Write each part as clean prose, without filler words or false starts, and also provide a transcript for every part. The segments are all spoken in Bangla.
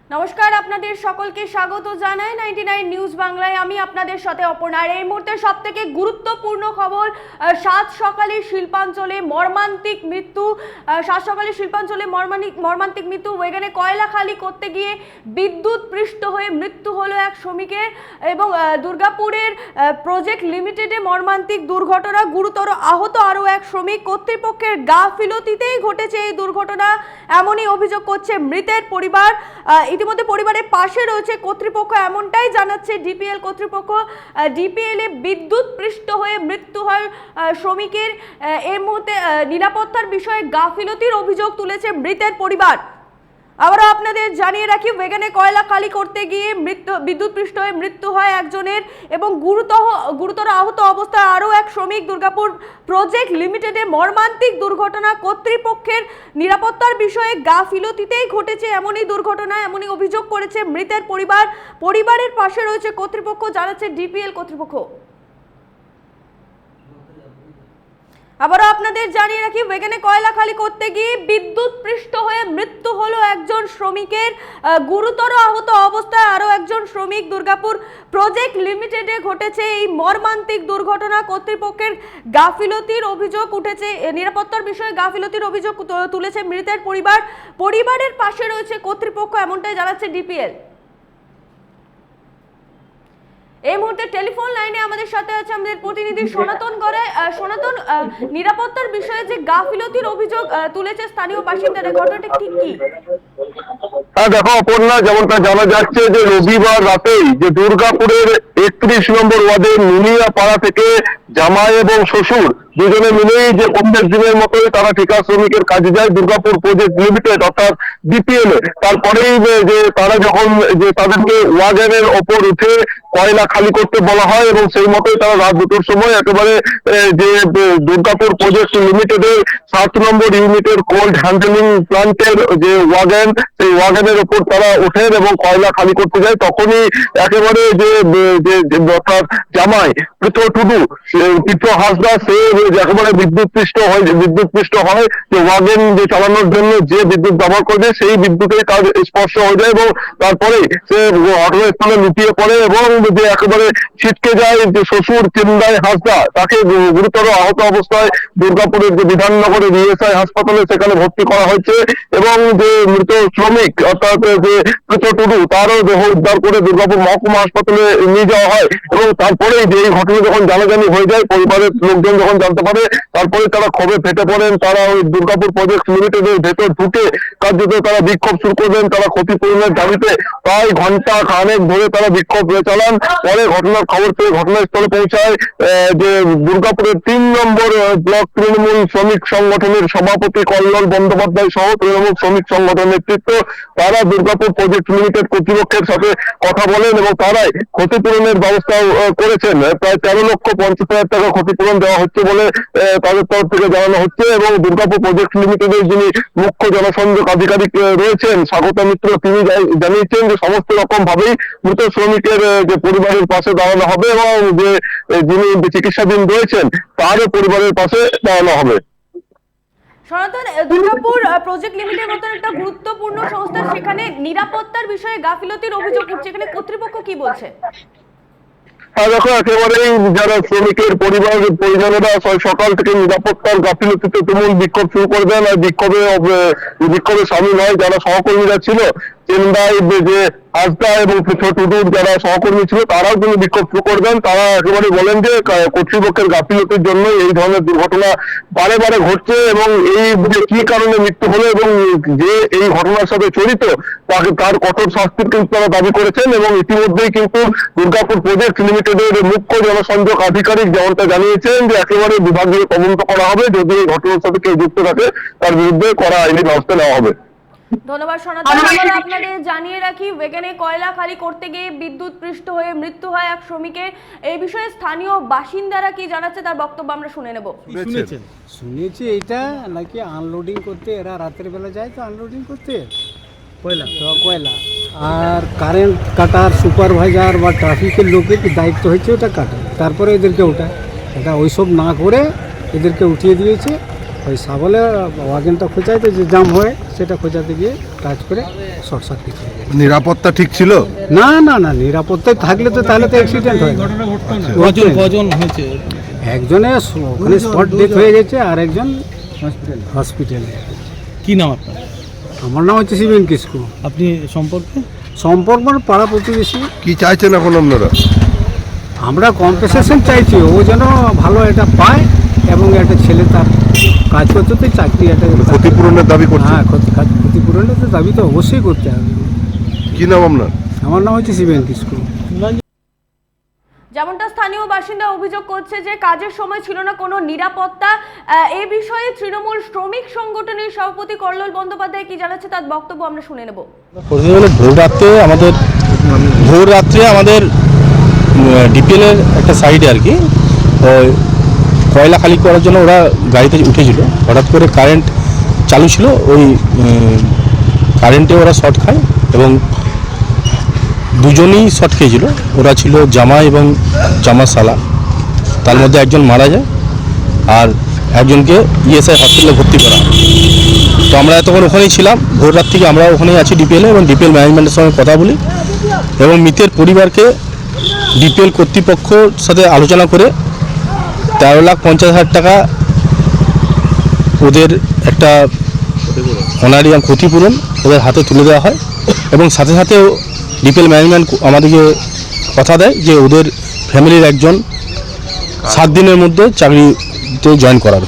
নমস্কার, আপনাদের সকলকে স্বাগত জানাই 99 নিউজ বাংলায়। আমি আপনাদের সাথে অপর্ণা। এই মুহূর্তে সবথেকে গুরুত্বপূর্ণ খবর, সাত সকালে শিল্পাঞ্চলে মর্মান্তিক মৃত্যু। মর্মান্তিক মৃত্যু। ওয়েগনে কয়লা খালি করতে গিয়ে বিদ্যুৎ পৃষ্ঠ হয়ে মৃত্যু হলো এক শ্রমিকের। এবং দুর্গাপুরের প্রজেক্ট লিমিটেডে মর্মান্তিক দুর্ঘটনা, গুরুতর আহত আরও এক শ্রমিক। কর্তৃপক্ষের গাফিলতিতেই ঘটেছে এই দুর্ঘটনা, এমনই অভিযোগ করছে মৃতের পরিবার। ইতিমধ্যে পরিবারের পাশে রয়েছে কর্তৃপক্ষ, এমনটাই জানাচ্ছে ডিপিএল কর্তৃপক্ষ। ডিপিএল এ বিদ্যুৎ পৃষ্ঠ হয়ে মৃত্যু হয় শ্রমিকের। এই মুহূর্তে নিরাপত্তার বিষয়ে গাফিলতির অভিযোগ তুলেছে মৃতের পরিবার। আবারও আপনাদের জানিয়ে রাখি, ওয়েগনে কয়লা খালি করতে গিয়ে বিদ্যুৎ পৃষ্ঠ হয়ে মৃত্যু হয় একজনের এবং গুরুতর আহত অবস্থায় আরও এক শ্রমিক। দুর্গাপুর প্রজেক্ট লিমিটেডে মর্মান্তিক দুর্ঘটনা, কর্তৃপক্ষের নিরাপত্তার বিষয়ে গাফিলতিতেই ঘটেছে এমনই দুর্ঘটনা, এমনই অভিযোগ করেছে মৃতের পরিবার। পরিবারের পাশে রয়েছে কর্তৃপক্ষ, জানাচ্ছে ডিপিএল কর্তৃপক্ষ। আবারও আপনাদের জানিয়ে রাখি, ওয়েগনে কয়লা খালি করতে গিয়ে বিদ্যুৎ পৃষ্ঠ হয়ে মৃত্যু হলো একজন শ্রমিকের। গুরুতর আহত অবস্থায় আরও একজন শ্রমিক। দুর্গাপুর প্রজেক্ট লিমিটেডে ঘটেছে এই মর্মান্তিক দুর্ঘটনা। কর্তৃপক্ষের গাফিলতির অভিযোগ উঠেছে, নিরাপত্তার বিষয়ে গাফিলতির অভিযোগ তুলেছে মৃতের পরিবার। পরিবারের পাশে রয়েছে কর্তৃপক্ষ, এমনটাই জানাচ্ছে ডিপিএল। এই মুহূর্তে টেলিফোন লাইনে আমাদের সাথে আছে আমাদের প্রতিনিধি সনাতন গড়াই। সনাতন, নিরাপত্তার বিষয়ে যে গাফিলতির অভিযোগ তুলেছে স্থানীয় বাসিন্দারা, ঘটনাটা ঠিক কি? হ্যাঁ দেখো অপর্ণা, যেমনটা জানা যাচ্ছে যে রবিবার রাতেই যে দুর্গাপুরের 31 নম্বর ওয়ার্ডের নুনিয়া পাড়া থেকে জামাই এবং শ্বশুর দুজনে মিলেই যে প্রত্যেক দিনের মতোই তারা ঠিকা শ্রমিকের কাজে যায় দুর্গাপুর প্রজেক্ট লিমিটেড অর্থাৎ ডিপিএল এ। তারপরেই যে তারা যখন যে তাদেরকে ওয়াগনের ওপর উঠে কয়লা খালি করতে বলা হয় এবং সেই মতোই তারা রাত 2টোর সময় একেবারে যে দুর্গাপুর প্রজেক্ট লিমিটেডের 7 নম্বর ইউনিটের কোল্ড হ্যান্ডেলিং প্লান্টের যে ওয়াগন, সেই ওয়াগনের ওপর তারা ওঠেন এবং কয়লা খালি করতে যায়। তখনই একেবারে যে অর্থাৎ জামাই পৃথ্ব টুডু, পৃথ্ব হাসদা, সে একেবারে বিদ্যুৎ পৃষ্ঠ হয় যে ওয়াগন যে চালানোর জন্য যে বিদ্যুৎ ব্যবহার করবে সেই বিদ্যুতেই তার স্পর্শ হয়ে যায় এবং তারপরে সে ঘটনাস্থলে লুটিয়ে পড়ে এবং যে একেবারে ছিটকে যায় যে শ্বশুর চিন্দায় হাসদা, তাকে গুরুতর আহত অবস্থায় দুর্গাপুরের যে বিধাননগরের ইএসআই হাসপাতালে সেখানে ভর্তি করা হয়েছে এবং যে মৃত শ্রমিক অর্থাৎ যে পৃথ্ব টুডু তারও দেহ উদ্ধার করে দুর্গাপুর মহকুমা হাসপাতালে নিয়ে যাওয়া হয়। এবং তারপরে যে এই ঘটনা যখন জানাজানি হয়ে যায়, পরিবারের লোকজন যখন জানতে পারে, তারপরে তারা ক্ষোভে ফেটে পড়েন। তারা ওই দুর্গাপুর প্রজেক্ট লিমিটেডের ভেতর ঢুকে কার্যত তারা বিক্ষোভ শুরু করবেন। তারা ক্ষতিপূরণের দাবিতে প্রায় ঘন্টা খানেক ধরে তারা বিক্ষোভ চালান। পরে ঘটনার খবর পেয়ে ঘটনাস্থলে পৌঁছায় যে দুর্গাপুরের 3 নম্বর ব্লক তৃণমূল শ্রমিক সংগঠনের সভাপতি কল্লোল বন্দ্যোপাধ্যায় সহ তৃণমূল শ্রমিক সংগঠন নেতৃত্ব। তারা দুর্গাপুর প্রজেক্ট লিমিটেড কর্তৃপক্ষের সাথে কথা বলেন এবং তারাই ক্ষতিপূরণের ব্যবস্থা করেছেন। প্রায় 13,50,000 টাকা ক্ষতিপূরণ দেওয়া হচ্ছে বলে তাদের তরফ থেকে জানানো হচ্ছে। এবং দুর্গাপুর প্রজেক্ট লিমিটেডের যিনি মুখ্য জনসংযোগ আধিকারিক রয়েছেন স্বাগতা মিত্র, তিনি জানিয়েছেন যে সমস্ত রকম ভাবেই মৃত শ্রমিকের যে পরিবারের পাশে দাঁড়ানো হবে এবং যে যিনি চিকিৎসাধীন রয়েছেন তারও পরিবারের পাশে দাঁড়ানো হবে। সনাতন, দুর্গাপুর প্রজেক্ট লিমিটেডের মতো একটা গুরুত্বপূর্ণ সংস্থা, সেখানে নিরাপত্তার বিষয়ে গাফিলতির অভিযোগ উঠছে, এখানে কর্তৃপক্ষ কি বলছে? দেখো একেবারেই যারা শ্রমিকের পরিজনেরা সকাল থেকে নিরাপত্তার গাফিলতিতে তুমুল বিক্ষোভ শুরু করে দেন। আর বিক্ষোভে সামিল হয় যারা সহকর্মীরা ছিল, চেন্দাই যে হাসদা এবং পৃথ্ব টুডুর যারা সহকর্মী ছিল, তারাও কিন্তু বিক্ষোভ শুরু করবেন। তারা একেবারে বলেন যে কর্তৃপক্ষের গাফিলতির জন্য এই ধরনের দুর্ঘটনা বারে বারে ঘটছে এবং এই যে কি কারণে মৃত্যু হলো এবং যে এই ঘটনার সাথে জড়িত তার কঠোর শাস্তির কিন্তু তারা দাবি করেছেন। এবং ইতিমধ্যেই কিন্তু দুর্গাপুর প্রজেক্ট লিমিটেডের মুখ্য জনসংযোগ আধিকারিক যেমনটা জানিয়েছেন যে একেবারে বিভাগীয় তদন্ত করা হবে, যদি এই ঘটনার সাথে কেউ যুক্ত থাকে তার বিরুদ্ধে কড়া আইনি ব্যবস্থা নেওয়া হবে। ধন্যবাদ সনাতন। আপনাদের জানিয়ে রাখি, ওয়েগনে কয়লা খালি করতে গিয়ে বিদ্যুৎ পৃষ্ঠ হয়ে মৃত্যু হয় এক শ্রমিকের। এই বিষয়ে স্থানীয় বাসিন্দারা কি জানাচ্ছে তার বক্তব্য আমরা শুনে নেব। শুনেছি এটা নাকি আনলোডিং করতে, এরা রাতের বেলা যায় তো আনলোডিং করতে কয়লা, আর কারেন্ট কাটার সুপারভাইজার বা ট্রাফিকের লোকের দায়িত্ব হচ্ছে ওটা কাটা, তারপরে এদেরকে ওঠায়। এটা ওইসব না করে এদেরকে উঠিয়ে দিয়েছে। ওই সাবলে ওয়াগনটা খোঁচায় তো যে জাম হয়ে সেটা খোঁজাতে গিয়ে টাচ করে শর্ট সার্কিট হয়ে গেছে। নিরাপত্তা ঠিক ছিল? না না না, নিরাপত্তায় থাকলে তো তাহলে তো অ্যাক্সিডেন্ট হয়। কজন হয়েছে? একজনে ওখানে স্পট ডেথ হয়ে গেছে, আর একজন হসপিটালে। কি নাম আপনার? আমার নাম হচ্ছে শিবেন কিসকু। আপনি সম্পর্কে? সম্পর্ক মানে পাড়া প্রতিবেশী। কি চাইছেন এখন আপনারা? আমরা কম্পেনসেশন চাইছি, ও যেন ভালো এটা পায় এবং একটা ছেলে তার কাজ করতে তো চাকরি একটা ক্ষতিপূরণের দাবি করছেন? হ্যাঁ, ক্ষতিপূরণের তো দাবি তো অবশ্যই করতে হবে। কি নাম আপনার? আমার নাম হচ্ছে শিবেন কিসকু। যেমনটা স্থানীয় বাসিন্দা অভিযোগ করছে যে কাজের সময় ছিল না কোনো নিরাপত্তা। এই বিষয়ে তৃণমূল শ্রমিক সংগঠনের সভাপতি কল্লোল বন্দ্যোপাধ্যায় কি জানাচ্ছে তার বক্তব্য আমরা শুনে নেব। ভোর রাত্রে আমাদের ডিপিএল এর একটা সাইডে আর কি কয়লা খালি করার জন্য ওরা গাড়িতে উঠেছিল। হঠাৎ করে কারেন্ট চালু ছিল, ওই কারেন্টে ওরা শর্ট খায় এবং দুজনেই শর্ট খেয়েছিল। ওরা ছিল জামাই এবং জামার শালা, তার মধ্যে একজন মারা যায় আর একজনকে ইএসআই হসপিটালে ভর্তি করা। তো আমরা এতক্ষণ ওখানেই ছিলাম, ভোর রাত থেকে আমরা ওখানেই আছি ডিপিএলে, এবং ডিপিএল ম্যানেজমেন্টের সঙ্গে কথা বলি এবং মৃতের পরিবারকে ডিপিএল কর্তৃপক্ষর সাথে আলোচনা করে 13,50,000 টাকা ওদের একটা অনারিয়াম ক্ষতিপূরণ ওদের হাতে তুলে দেওয়া হয় এবং সাথে সাথে ডিপিএল ম্যানেজমেন্ট আমাদেরকে কথা দেয় যে ওদের ফ্যামিলির একজন 7 দিনের মধ্যে চাকরিতে জয়েন করাবে।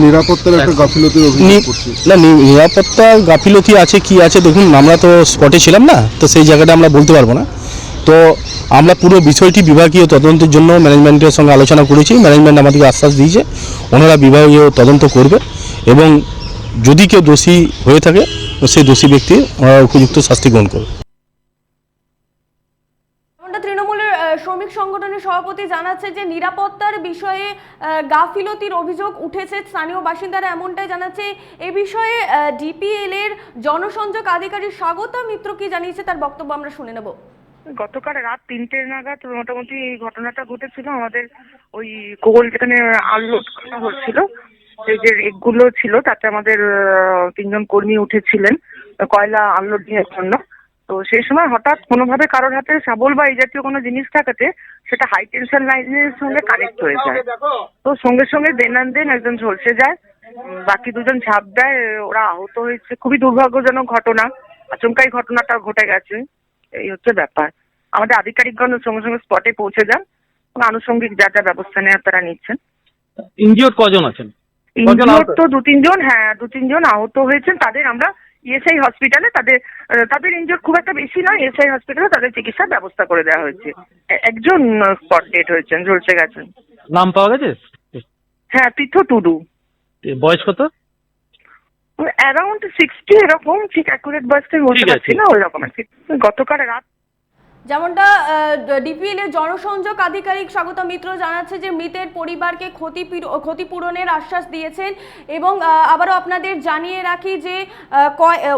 নিরাপত্তার একটা গাফিলতির অভিযোগ করছি। না, নিরাপত্তার গাফিলতি আছে কি আছে দেখুন, আমরা তো স্পটে ছিলাম না, তো সেই জায়গাটা আমরা বলতে পারবো না। তো আমরা পুরো বিষয়টি বিভাগীয় তদন্তের জন্য ম্যানেজমেন্টের সঙ্গে আলোচনা করেছি। ম্যানেজমেন্ট আমাদেরকে আশ্বাস দিয়েছে ওনারা বিভাগীয় তদন্ত করবে এবং যদি কেউ দোষী হয়ে থাকে সেই দোষী ব্যক্তি ওনারা উপযুক্ত শাস্তি গ্রহণ করবে। তৃণমূলের শ্রমিক সংগঠনের সভাপতি জানাচ্ছে যে নিরাপত্তার বিষয়ে গাফিলতির অভিযোগ উঠেছে, স্থানীয় বাসিন্দারা এমনটাই জানাচ্ছে। এ বিষয়ে ডিপিএল এর জনসংযোগ আধিকারিক স্বাগতা মিত্র কি জানিয়েছে তার বক্তব্য আমরা শুনে নেব। গতকাল রাত 3টে নাগাদ মোটামুটি এই ঘটনাটা ঘটেছিল। আমাদের ওই কোল যেখানে আনলোড করা হচ্ছিল, সেই যে রেকগুলো ছিল তাতে আমাদের 3জন কর্মী উঠেছিলেন কয়লা আনলোডিং এর জন্য। তো সেই সময় হঠাৎ কোনোভাবে কারোর হাতে শাবল বা এই জাতীয় কোনো জিনিস থাকাতে সেটা হাই টেনশন লাইনের সঙ্গে কানেক্ট হয়ে যায়। তো সঙ্গে সঙ্গে দেন একজন ঝলসে যায়, বাকি দুজন ঝাঁপ দেয়, ওরা আহত হয়েছে। খুবই দুর্ভাগ্যজনক ঘটনা, আচমকাই ঘটনাটা ঘটে গেছে। এই হচ্ছে ব্যাপার। আমাদের আধিকারিকগণ সঙ্গে সঙ্গে স্পটে পৌঁছে যান এবং আনুষঙ্গিক যা যা ব্যবস্থা নেওয়ার তারা নিচ্ছেন। ইনজিওর কজন আছেন? ইনজিওর তো 2-3 জন, হ্যাঁ 2-3 জন আহত হয়েছেন। তাদের আমরা ইএসআই হসপিটালে তাদের ইনজিওর খুব একটা বেশি নয়, ইএসআই হসপিটালে তাদের চিকিৎসার ব্যবস্থা করে দেওয়া হয়েছে। একজন স্পট ডেড হয়েছেন, ঝলসে গেছেন। নাম পাওয়া গেছে? হ্যাঁ, তীর্থ টুডু। বয়স কত? অ্যারাউন্ড 60 এরকম, ঠিক অ্যাকুরেট বয়সটা বলতে পারছি না, ওই রকম আর কি। গতকাল রাত যেমনটা ডিপিএল এর জনসংযোগ আধিকারিক স্বাগতা মিত্র জানাচ্ছে যে মৃতের পরিবারকে ক্ষতিপূরণের আশ্বাস দিয়েছেন এবং আবারও আপনাদের জানিয়ে রাখি যে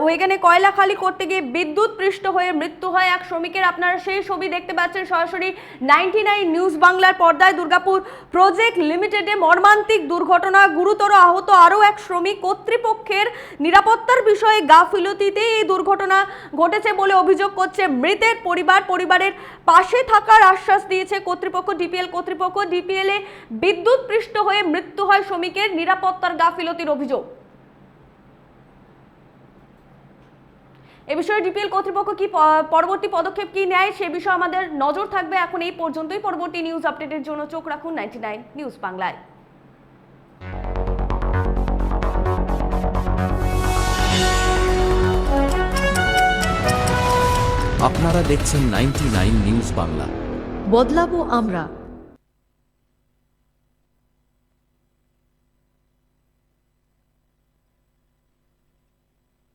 ওইখানে কয়লা খালি করতে গিয়ে বিদ্যুৎ পৃষ্ঠ হয়ে মৃত্যু হয় এক শ্রমিকের। আপনারা সেই ছবি দেখতে পাচ্ছেন সরাসরি 99 নিউজ বাংলার পর্দায়। দুর্গাপুর প্রজেক্ট লিমিটেডে মর্মান্তিক দুর্ঘটনা, গুরুতর আহত আরও এক শ্রমিক। কর্তৃপক্ষের নিরাপত্তার বিষয়ে গাফিলতিতে এই দুর্ঘটনা ঘটেছে বলে অভিযোগ করছে মৃতের পরিবারের পাশে থাকার আশ্বাস দিয়েছে কর্তৃপক্ষ, ডিপিএল কর্তৃপক্ষ। ডিপিএল এ বিদ্যুৎ পৃষ্ঠ হয়ে মৃত্যু হয় শ্রমিকের, নিরাপত্তার গাফিলতির অভিযোগ। এ বিষয়ে ডিপিএল কর্তৃপক্ষ কি পরবর্তী পদক্ষেপ কি নেয় সে বিষয়ে আমাদের নজর থাকবে। এখন এই পর্যন্তই। পরবর্তী নিউজ আপডেটের জন্য চোখ রাখুন 99 নিউজ বাংলায়। আপনারা দেখছেন 99 নিউজ বাংলা। বদলাবো আমরা।